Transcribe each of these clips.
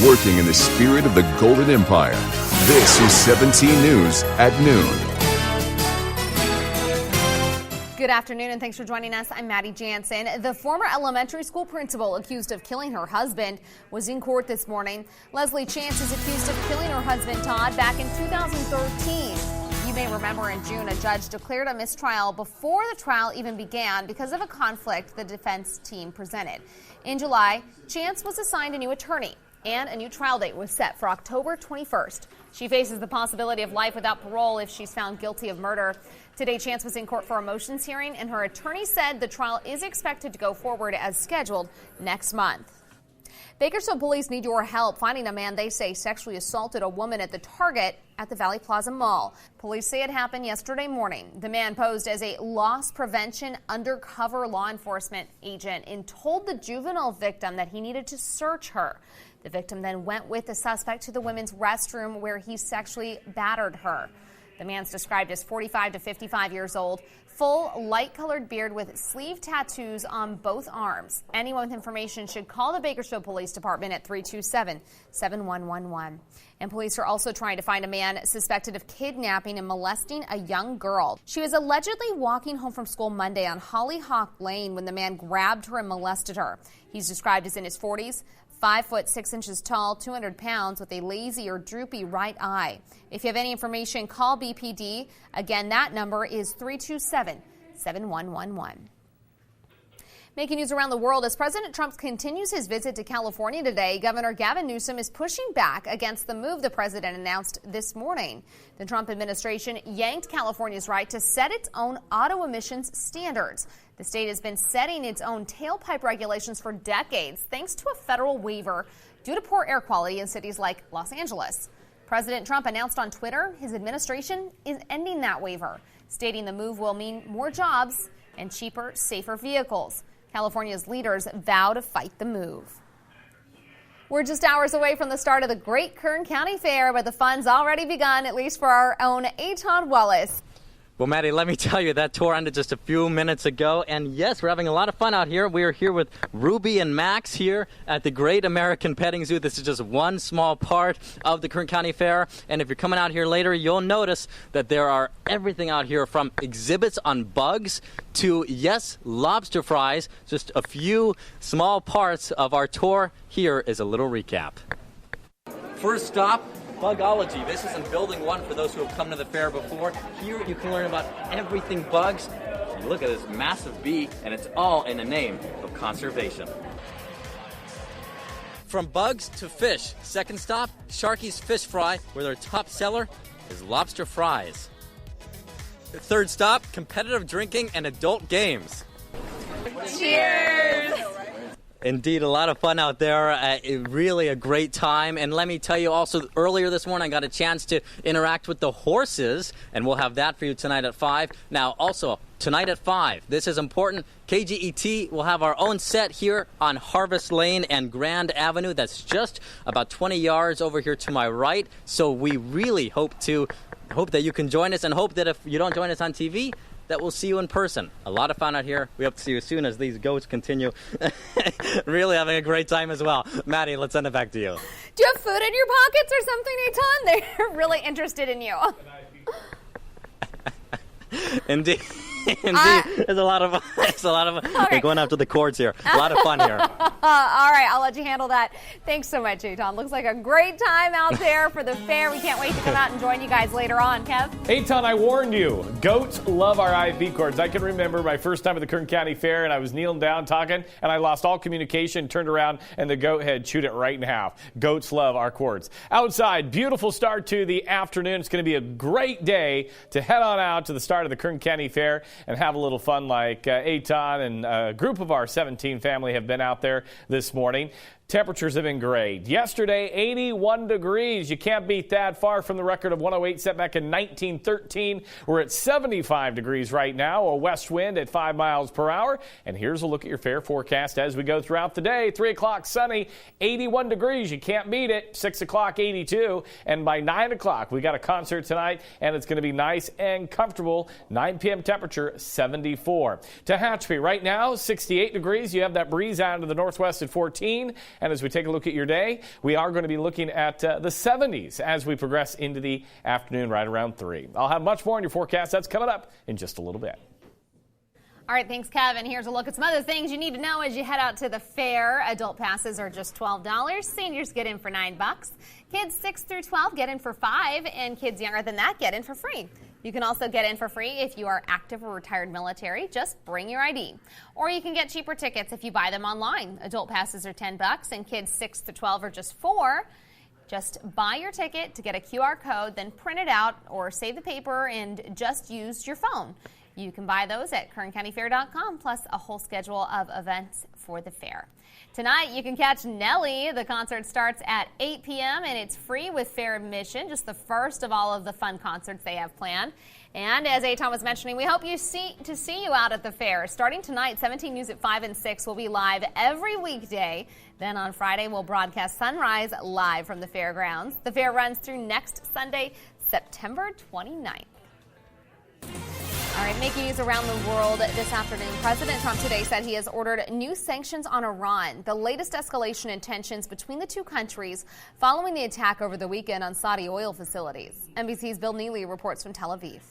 working in the spirit of the Golden Empire. This is 17 News at noon. Good afternoon and thanks for joining us. I'm Maddie Jansen. The former elementary school principal accused of killing her husband was in court this morning. Leslie Chance is accused of killing her husband Todd back in 2013. You may remember in June, a judge declared a mistrial before the trial even began because of a conflict the defense team presented. In July, Chance was assigned a new attorney and a new trial date was set for October 21st. She faces the possibility of life without parole if she's found guilty of murder. Today, Chance was in court for a motions hearing, and her attorney said the trial is expected to go forward as scheduled next month. Bakersfield police need your help finding a man they say sexually assaulted a woman at the Target at the Valley Plaza Mall. Police say it happened yesterday morning. The man posed as a loss prevention undercover law enforcement agent and told the juvenile victim that he needed to search her. The victim then went with the suspect to the women's restroom where he sexually battered her. The man's described as 45 to 55 years old, full light-colored beard with sleeve tattoos on both arms. Anyone with information should call the Bakersfield Police Department at 327-7111. And police are also trying to find a man suspected of kidnapping and molesting a young girl. She was allegedly walking home from school Monday on Hollyhock Lane when the man grabbed her and molested her. He's described as in his 40s. 5 foot 6 inches tall, 200 pounds, with a lazy or droopy right eye. If you have any information, call BPD. Again, that number is 327-7111. Making news around the world as President Trump continues his visit to California today, Governor Gavin Newsom is pushing back against the move the president announced this morning. The Trump administration yanked California's right to set its own auto emissions standards. The state has been setting its own tailpipe regulations for decades thanks to a federal waiver due to poor air quality in cities like Los Angeles. President Trump announced on Twitter his administration is ending that waiver, stating the move will mean more jobs and cheaper, safer vehicles. California's leaders vow to fight the move. We're just hours away from the start of the Great Kern County Fair, but the fun's already begun, at least for our own Aton Wallace. Well, Maddie, let me tell you, that tour ended just a few minutes ago. And yes, we're having a lot of fun out here. We are here with Ruby and Max here at the Great American Petting Zoo. This is just one small part of the Kern County Fair. And if you're coming out here later, you'll notice that there are everything out here from exhibits on bugs to, yes, lobster fries. Just a few small parts of our tour. Here is a little recap. First stop, Bugology. This is in Building 1 for those who have come to the fair before. Here you can learn about everything bugs. Look at this massive bee, and it's all in the name of conservation. From bugs to fish. Second stop, Sharky's Fish Fry, where their top seller is lobster fries. Third stop, competitive drinking and adult games. Cheers! Indeed, a lot of fun out there. Really a great time. And let me tell you also, earlier this morning, I got a chance to interact with the horses, and we'll have that for you tonight at 5. Now, also, tonight at 5, this is important. KGET will have our own set here on Harvest Lane and Grand Avenue. That's just about 20 yards over here to my right. So we really hope that you can join us, and hope that if you don't join us on TV, that we'll see you in person. A lot of fun out here. We hope to see you as soon as these goats continue. Really having a great time as well. Maddie, let's send it back to you. Do you have food in your pockets or something, Aton? They're really interested in you. Indeed. There's a lot of Okay. We're going after the cords here. A lot of fun here. All right, I'll let you handle that. Thanks so much, Aton. Looks like a great time out there for the fair. We can't wait to come out and join you guys later on. Kev? Aton, I warned you. Goats love our IV cords. I can remember my first time at the Kern County Fair, and I was kneeling down talking, and I lost all communication, turned around, and the goat had chewed it right in half. Goats love our cords. Outside, beautiful start to the afternoon. It's going to be a great day to head on out to the start of the Kern County Fair and have a little fun like Aton and a group of our 17 family have been out there this morning. Temperatures have been great. Yesterday, 81 degrees. You can't beat that. Far from the record of 108 set back in 1913. We're at 75 degrees right now, a west wind at 5 miles per hour. And here's a look at your fair forecast as we go throughout the day. 3 o'clock sunny, 81 degrees. You can't beat it. 6 o'clock, 82. And by 9 o'clock, we got a concert tonight, and it's going to be nice and comfortable. 9 p.m. temperature, 74. Tehachapi right now, 68 degrees. You have that breeze out of the northwest at 14. And as we take a look at your day, we are going to be looking at the 70s as we progress into the afternoon right around 3. I'll have much more on your forecast. That's coming up in just a little bit. All right, thanks, Kevin. Here's a look at some other things you need to know as you head out to the fair. Adult passes are just $12. Seniors get in for $9. Kids 6 through 12 get in for $5, and kids younger than that get in for free. You can also get in for free if you are active or retired military. Just bring your ID. Or you can get cheaper tickets if you buy them online. Adult passes are $10, and kids 6 to 12 are just $4. Just buy your ticket to get a QR code, then print it out or save the paper and just use your phone. You can buy those at kerncountyfair.com, plus a whole schedule of events for the fair. Tonight, you can catch Nelly. The concert starts at 8 p.m. and it's free with fair admission, just the first of all of the fun concerts they have planned. And as Aton was mentioning, we hope to see you out at the fair. Starting tonight, 17 News at 5 and 6 will be live every weekday. Then on Friday, we'll broadcast Sunrise live from the fairgrounds. The fair runs through next Sunday, September 29th. All right, making news around the world this afternoon. President Trump today said he has ordered new sanctions on Iran, the latest escalation in tensions between the two countries following the attack over the weekend on Saudi oil facilities. NBC's Bill Neely reports from Tel Aviv.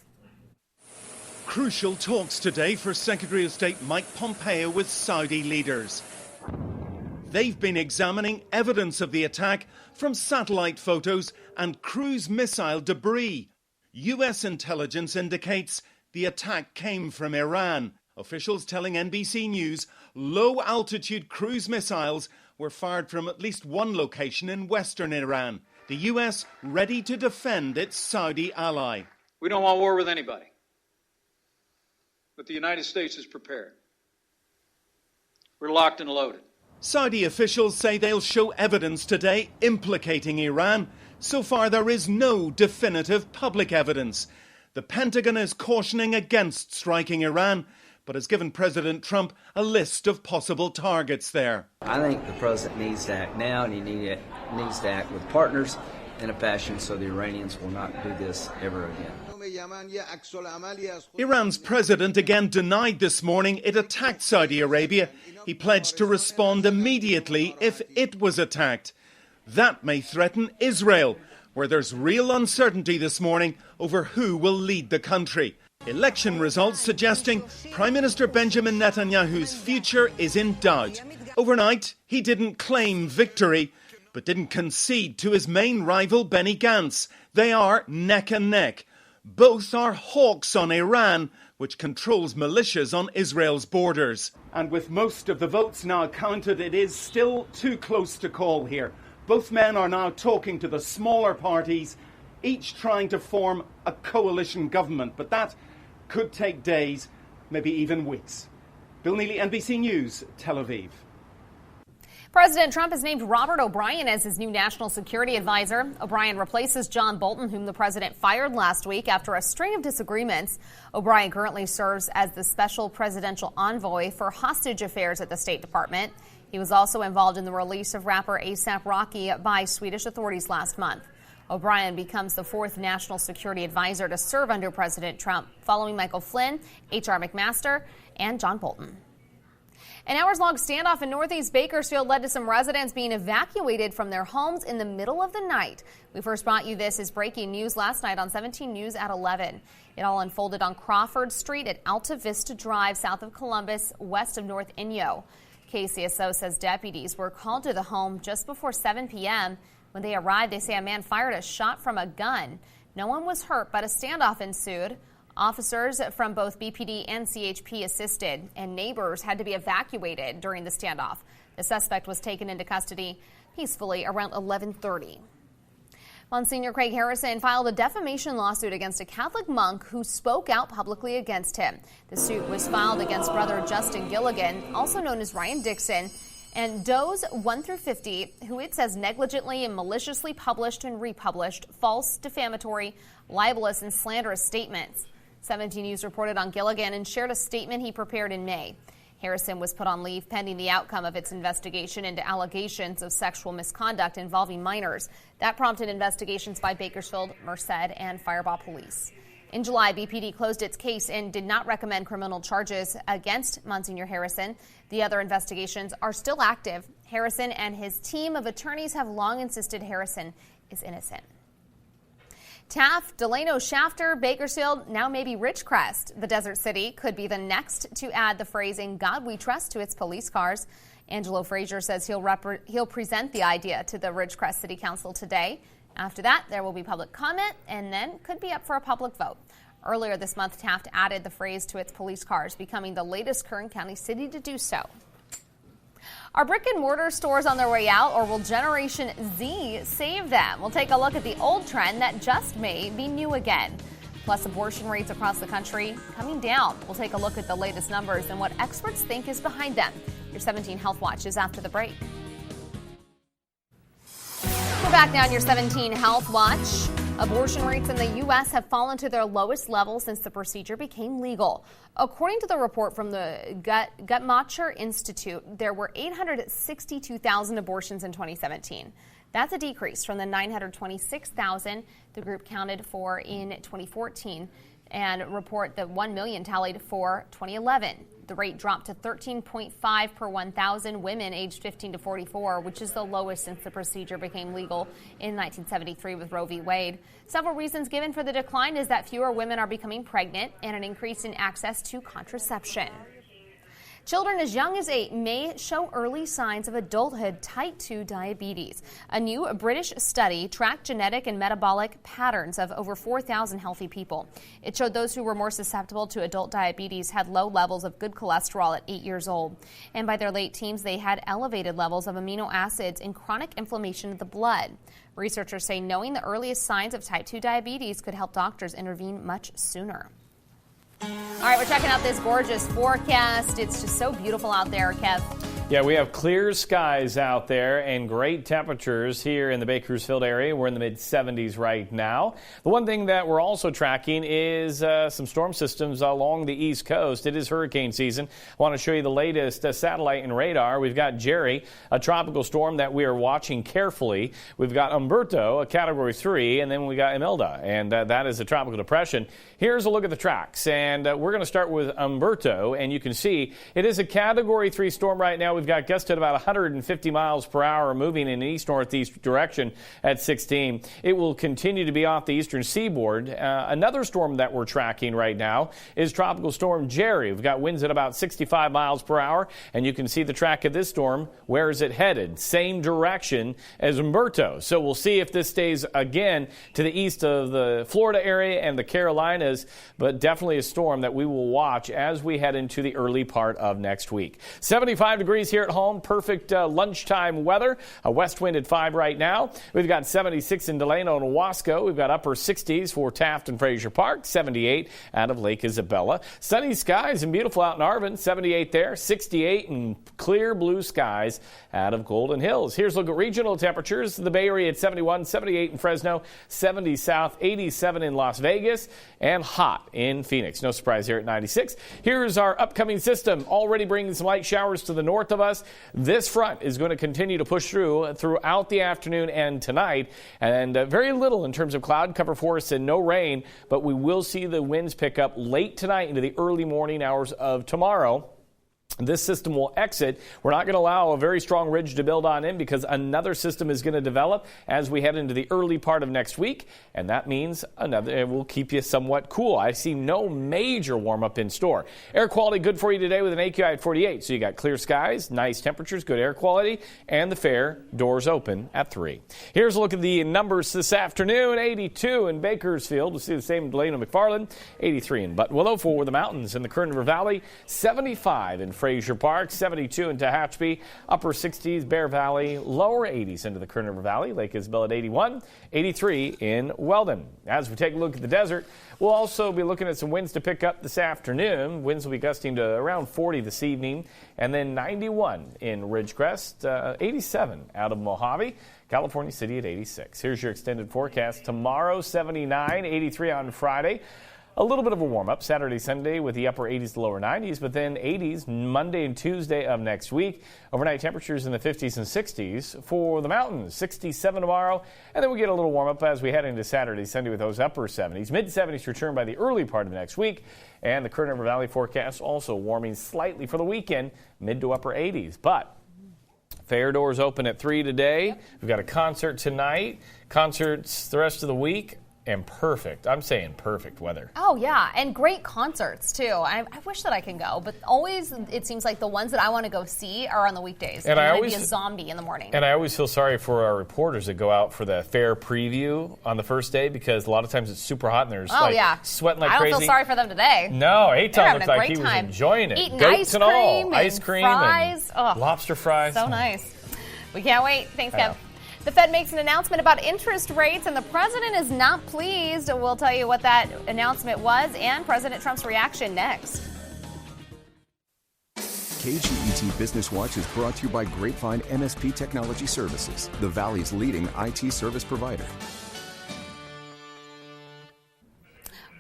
Crucial talks today for Secretary of State Mike Pompeo with Saudi leaders. They've been examining evidence of the attack from satellite photos and cruise missile debris. U.S. intelligence indicates the attack came from Iran. Officials telling NBC News low-altitude cruise missiles were fired from at least one location in western Iran. The U.S. ready to defend its Saudi ally. We don't want war with anybody, but the United States is prepared. We're locked and loaded. Saudi officials say they'll show evidence today implicating Iran. So far, there is no definitive public evidence. The Pentagon is cautioning against striking Iran, but has given President Trump a list of possible targets there. I think the president needs to act now, and he needs to act with partners in a fashion so the Iranians will not do this ever again. Iran's president again denied this morning it attacked Saudi Arabia. He pledged to respond immediately if it was attacked. That may threaten Israel, where there's real uncertainty this morning over who will lead the country. Election results suggesting Prime Minister Benjamin Netanyahu's future is in doubt. Overnight, he didn't claim victory, but didn't concede to his main rival Benny Gantz. They are neck and neck. Both are hawks on Iran, which controls militias on Israel's borders. And with most of the votes now counted, it is still too close to call here. Both men are now talking to the smaller parties, each trying to form a coalition government. But that could take days, maybe even weeks. Bill Neely, NBC News, Tel Aviv. President Trump has named Robert O'Brien as his new national security advisor. O'Brien replaces John Bolton, whom the president fired last week after a string of disagreements. O'Brien currently serves as the special presidential envoy for hostage affairs at the State Department. He was also involved in the release of rapper A$AP Rocky by Swedish authorities last month. O'Brien becomes the fourth national security advisor to serve under President Trump, following Michael Flynn, H.R. McMaster, and John Bolton. An hours-long standoff in Northeast Bakersfield led to some residents being evacuated from their homes in the middle of the night. We first brought you this as breaking news last night on 17 News at 11. It all unfolded on Crawford Street at Alta Vista Drive, south of Columbus, west of North Inyo. KCSO says deputies were called to the home just before 7 p.m. When they arrived, they say a man fired a shot from a gun. No one was hurt, but a standoff ensued. Officers from both BPD and CHP assisted, and neighbors had to be evacuated during the standoff. The suspect was taken into custody peacefully around 11:30. Monsignor Craig Harrison filed a defamation lawsuit against a Catholic monk who spoke out publicly against him. The suit was filed against Brother Justin Gilligan, also known as Ryan Dixon, and Does 1 through 50, who it says negligently and maliciously published and republished false, defamatory, libelous, and slanderous statements. 17 News reported on Gilligan and shared a statement he prepared in May. Harrison was put on leave pending the outcome of its investigation into allegations of sexual misconduct involving minors. That prompted investigations by Bakersfield, Merced, and Firebaugh Police. In July, BPD closed its case and did not recommend criminal charges against Monsignor Harrison. The other investigations are still active. Harrison and his team of attorneys have long insisted Harrison is innocent. Taft, Delano, Shafter, Bakersfield, now maybe Ridgecrest. The desert city could be the next to add the phrase "In God We Trust" to its police cars. Angelo Frazier says he'll present the idea to the Ridgecrest City Council today. After that, there will be public comment and then could be up for a public vote. Earlier this month, Taft added the phrase to its police cars, becoming the latest Kern County city to do so. Are brick and mortar stores on their way out, or will Generation Z save them? We'll take a look at the old trend that just may be new again. Plus, abortion rates across the country coming down. We'll take a look at the latest numbers and what experts think is behind them. Your 17 Health Watch is after the break. We're back now on your 17 Health Watch. Abortion rates in the U.S. have fallen to their lowest level since the procedure became legal. According to the report from the Guttmacher Institute, there were 862,000 abortions in 2017. That's a decrease from the 926,000 the group counted for in 2014, and report that 1 million tallied for 2011. The rate dropped to 13.5 per 1,000 women aged 15 to 44, which is the lowest since the procedure became legal in 1973 with Roe v. Wade. Several reasons given for the decline is that fewer women are becoming pregnant and an increase in access to contraception. Children as young as 8 may show early signs of adulthood type 2 diabetes. A new British study tracked genetic and metabolic patterns of over 4,000 healthy people. It showed those who were more susceptible to adult diabetes had low levels of good cholesterol at 8 years old. And by their late teens, they had elevated levels of amino acids and chronic inflammation of the blood. Researchers say knowing the earliest signs of type 2 diabetes could help doctors intervene much sooner. All right, we're checking out this gorgeous forecast. It's just so beautiful out there, Kev. Yeah, we have clear skies out there and great temperatures here in the Bakersfield area. We're in the mid-70s right now. The one thing that we're also tracking is some storm systems along the East Coast. It is hurricane season. I want to show you the latest satellite and radar. We've got Jerry, a tropical storm that we are watching carefully. We've got Umberto, a Category 3, and then we got Imelda, and that is a tropical depression. Here's a look at the tracks, and we're going to start with Umberto, and you can see it is a Category 3 storm right now. We've got gusts at about 150 miles per hour moving in an east-northeast direction at 16. It will continue to be off the eastern seaboard. Another storm that we're tracking right now is Tropical Storm Jerry. We've got winds at about 65 miles per hour, and you can see the track of this storm. Where is it headed? Same direction as Umberto. So we'll see if this stays again to the east of the Florida area and the Carolinas, but definitely a storm that we will watch as we head into the early part of next week. 75 degrees here at home, perfect lunchtime weather. A west wind at 5 right now. We've got 76 in Delano and Wasco. We've got upper 60s for Taft and Frazier Park, 78 out of Lake Isabella. Sunny skies and beautiful out in Arvin, 78 there, 68 and clear blue skies out of Golden Hills. Here's a look at regional temperatures. The Bay Area at 71, 78 in Fresno, 70 south, 87 in Las Vegas, and hot in Phoenix. No surprise here at 96. Here's our upcoming system, already bringing some light showers to the north of us. This front is going to continue to push throughout the afternoon and tonight, and very little in terms of cloud cover for us and no rain, but we will see the winds pick up late tonight into the early morning hours of tomorrow. This system will exit. We're not going to allow a very strong ridge to build on in because another system is going to develop as we head into the early part of next week, and that means it will keep you somewhat cool. I see no major warm-up in store. Air quality good for you today with an AQI at 48. So you got clear skies, nice temperatures, good air quality, and the fair doors open at 3. Here's a look at the numbers this afternoon. 82 in Bakersfield. We'll see the same in Delano McFarland. 83 in Buttonwillow for the mountains in the Kern River Valley. 75 in Frazier Park, 72 in Tehachapi, upper 60s, Bear Valley, lower 80s into the Kern River Valley, Lake Isabella at 81, 83 in Weldon. As we take a look at the desert, we'll also be looking at some winds to pick up this afternoon. Winds will be gusting to around 40 this evening, and then 91 in Ridgecrest, 87 out of Mojave, California City at 86. Here's your extended forecast. Tomorrow, 79, 83 on Friday. A little bit of a warm-up Saturday, Sunday with the upper 80s to lower 90s, but then 80s Monday and Tuesday of next week. Overnight temperatures in the 50s and 60s for the mountains, 67 tomorrow, and then we get a little warm-up as we head into Saturday, Sunday with those upper 70s. Mid-70s return by the early part of next week, and the Kern River Valley forecast also warming slightly for the weekend, mid to upper 80s. But Fair doors open at 3 today. We've got a concert tonight, concerts the rest of the week, and I'm saying perfect weather. Oh, yeah, and great concerts, too. I wish that I can go, but always it seems like the ones that I want to go see are on the weekdays. And I always be a zombie in the morning. And I always feel sorry for our reporters that go out for the fair preview on the first day because a lot of times it's super hot and they're sweating like crazy. I don't feel sorry for them today. No, Aton looked like he was enjoying it. Eating Goats ice cream and fries. And lobster fries. So nice. We can't wait. Thanks, Kev. The Fed makes an announcement about interest rates, and the president is not pleased. We'll tell you what that announcement was and President Trump's reaction next. KGET Business Watch is brought to you by Grapevine MSP Technology Services, the Valley's leading IT service provider.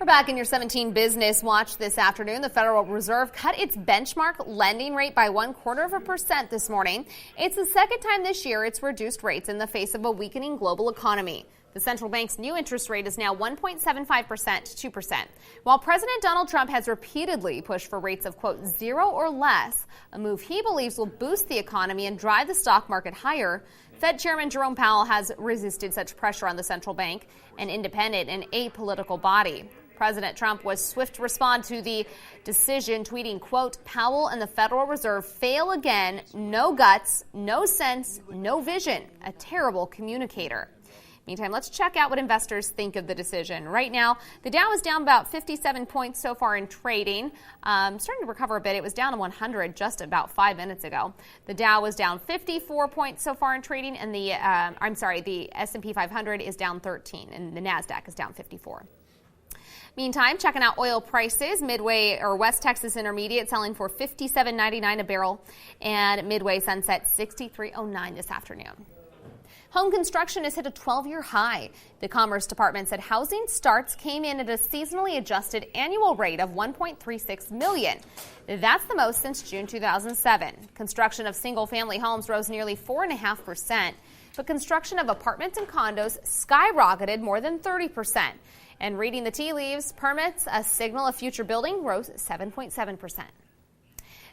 We're back in your 17 Business Watch this afternoon. The Federal Reserve cut its benchmark lending rate by 1/4% this morning. It's the second time this year it's reduced rates in the face of a weakening global economy. The central bank's new interest rate is now 1.75% to 2%. While President Donald Trump has repeatedly pushed for rates of, quote, 0 or less, a move he believes will boost the economy and drive the stock market higher, Fed Chairman Jerome Powell has resisted such pressure on the central bank, an independent and apolitical body. President Trump was swift to respond to the decision, tweeting, quote, Powell and the Federal Reserve fail again. No guts, no sense, no vision. A terrible communicator. Meantime, let's check out what investors think of the decision. Right now, the Dow is down about 57 points so far in trading. Starting to recover a bit. It was down to 100 just about 5 minutes ago. The Dow was down 54 points so far in trading, and the S&P 500 is down 13, and the NASDAQ is down 54. Meantime, checking out oil prices, Midway or West Texas Intermediate selling for $57.99 a barrel, and Midway Sunset $63.09 this afternoon. Home construction has hit a 12-year high. The Commerce Department said housing starts came in at a seasonally adjusted annual rate of 1.36 million. That's the most since June 2007. Construction of single-family homes rose nearly 4.5%, but construction of apartments and condos skyrocketed more than 30%. And reading the tea leaves, permits, a signal of future building, rose 7.7%.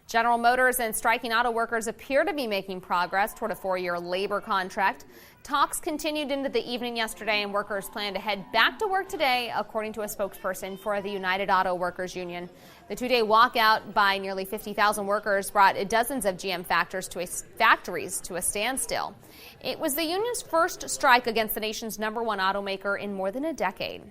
General Motors and striking auto workers appear to be making progress toward a 4-year labor contract. Talks continued into the evening yesterday, and workers plan to head back to work today, according to a spokesperson for the United Auto Workers Union. The two-day walkout by nearly 50,000 workers brought dozens of GM factories to a standstill. It was the union's first strike against the nation's #1 automaker in more than a decade.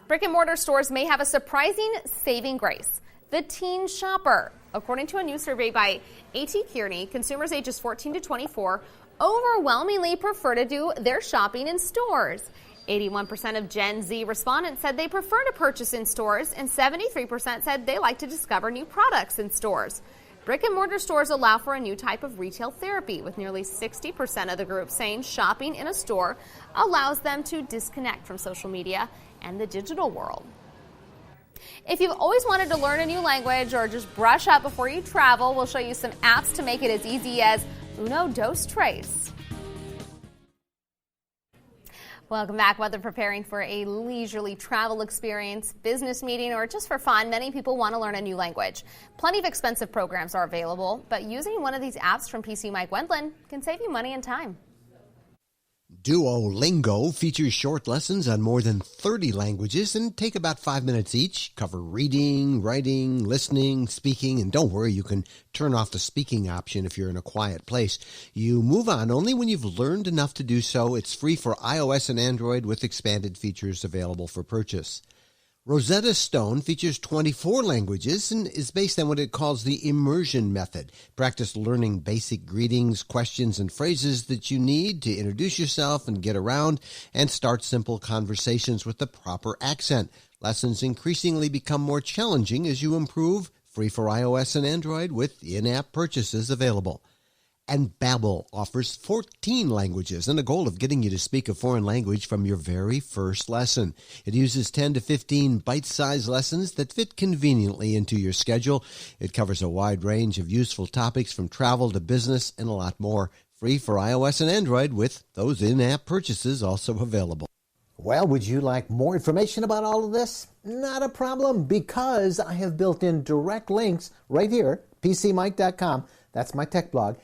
Brick-and-mortar stores may have a surprising saving grace: the teen shopper. According to a new survey by A.T. Kearney, consumers ages 14 to 24 overwhelmingly prefer to do their shopping in stores. 81% of Gen Z respondents said they prefer to purchase in stores, and 73% said they like to discover new products in stores. Brick-and-mortar stores allow for a new type of retail therapy, with nearly 60% of the group saying shopping in a store allows them to disconnect from social media and the digital world. If you've always wanted to learn a new language or just brush up before you travel, we'll show you some apps to make it as easy as uno, dos, tres. Welcome back. Whether preparing for a leisurely travel experience, business meeting, or just for fun, many people want to learn a new language. Plenty of expensive programs are available, but using one of these apps from PC Mike Wendland can save you money and time. Duolingo features short lessons on more than 30 languages and take about 5 minutes each. Cover reading, writing, listening, speaking, and don't worry, you can turn off the speaking option if you're in a quiet place. You move on only when you've learned enough to do so. It's free for iOS and Android with expanded features available for purchase. Rosetta Stone features 24 languages and is based on what it calls the immersion method. Practice learning basic greetings, questions, and phrases that you need to introduce yourself and get around, and start simple conversations with the proper accent. Lessons increasingly become more challenging as you improve. Free for iOS and Android with in-app purchases available. And Babbel offers 14 languages and a goal of getting you to speak a foreign language from your very first lesson. It uses 10 to 15 bite-sized lessons that fit conveniently into your schedule. It covers a wide range of useful topics from travel to business and a lot more. Free for iOS and Android with those in-app purchases also available. Well, would you like more information about all of this? Not a problem, because I have built in direct links right here, PCMike.com. That's my tech blog.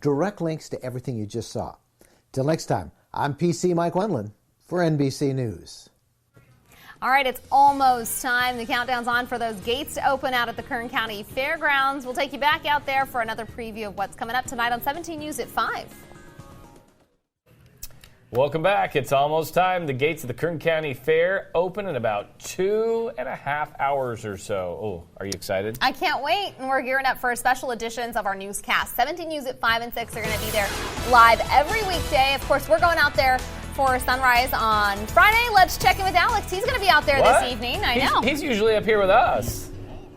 direct links to everything you just saw. Till next time, I'm PC Mike Wendland for NBC News. All right, it's almost time. The countdown's on for those gates to open out at the Kern County Fairgrounds. We'll take you back out there for another preview of what's coming up tonight on 17 News at 5. Welcome back. It's almost time. The gates of the Kern County Fair open in about 2.5 hours or so. Oh, are you excited? I can't wait. And we're gearing up for special editions of our newscast. 17 News at 5 and 6 are going to be there live every weekday. Of course, we're going out there for sunrise on Friday. Let's check in with Alex. He's going to be out there this evening. I know. He's usually up here with us.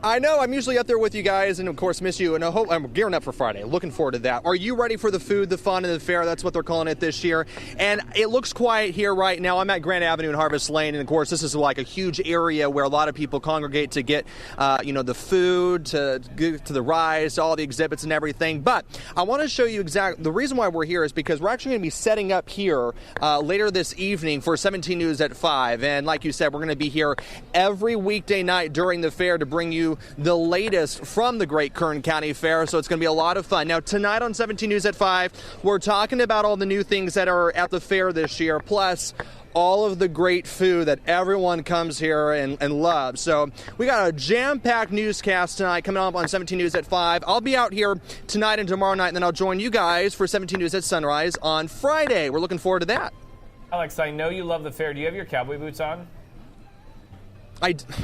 I know. I'm usually up there with you guys and, of course, miss you. And I hope I'm gearing up for Friday. Looking forward to that. Are you ready for the food, the fun, and the fair? That's what they're calling it this year. And it looks quiet here right now. I'm at Grand Avenue and Harvest Lane. And, of course, this is like a huge area where a lot of people congregate to get, the food, to the rides, to all the exhibits and everything. But I want to show you exactly the reason why we're here is because we're actually going to be setting up here later this evening for 17 News at 5. And like you said, we're going to be here every weekday night during the fair to bring you the latest from the Great Kern County Fair, so it's going to be a lot of fun. Now, tonight on 17 News at 5, we're talking about all the new things that are at the fair this year, plus all of the great food that everyone comes here and loves. So we got a jam-packed newscast tonight coming up on 17 News at 5. I'll be out here tonight and tomorrow night, and then I'll join you guys for 17 News at Sunrise on Friday. We're looking forward to that. Alex, I know you love the fair. Do you have your cowboy boots on?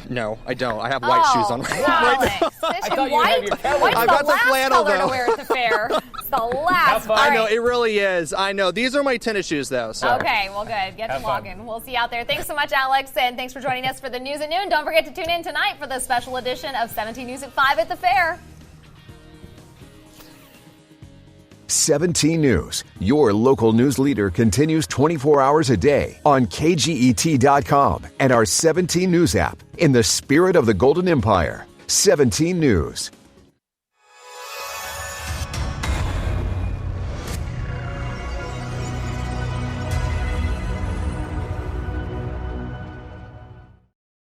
No, I don't. I have white shoes on right now. I thought you had your cowboy boots. I've got the flannel, color though. to wear at the fair. It's the last. I know, it really is. I know. These are my tennis shoes, though. So. Okay, well, good. Get to logging. We'll see you out there. Thanks so much, Alex, and thanks for joining us for the news at noon. Don't forget to tune in tonight for the special edition of 17 News at 5 at the fair. 17 News, your local news leader, continues 24 hours a day on KGET.com and our 17 News app. In the spirit of the Golden Empire, 17 News.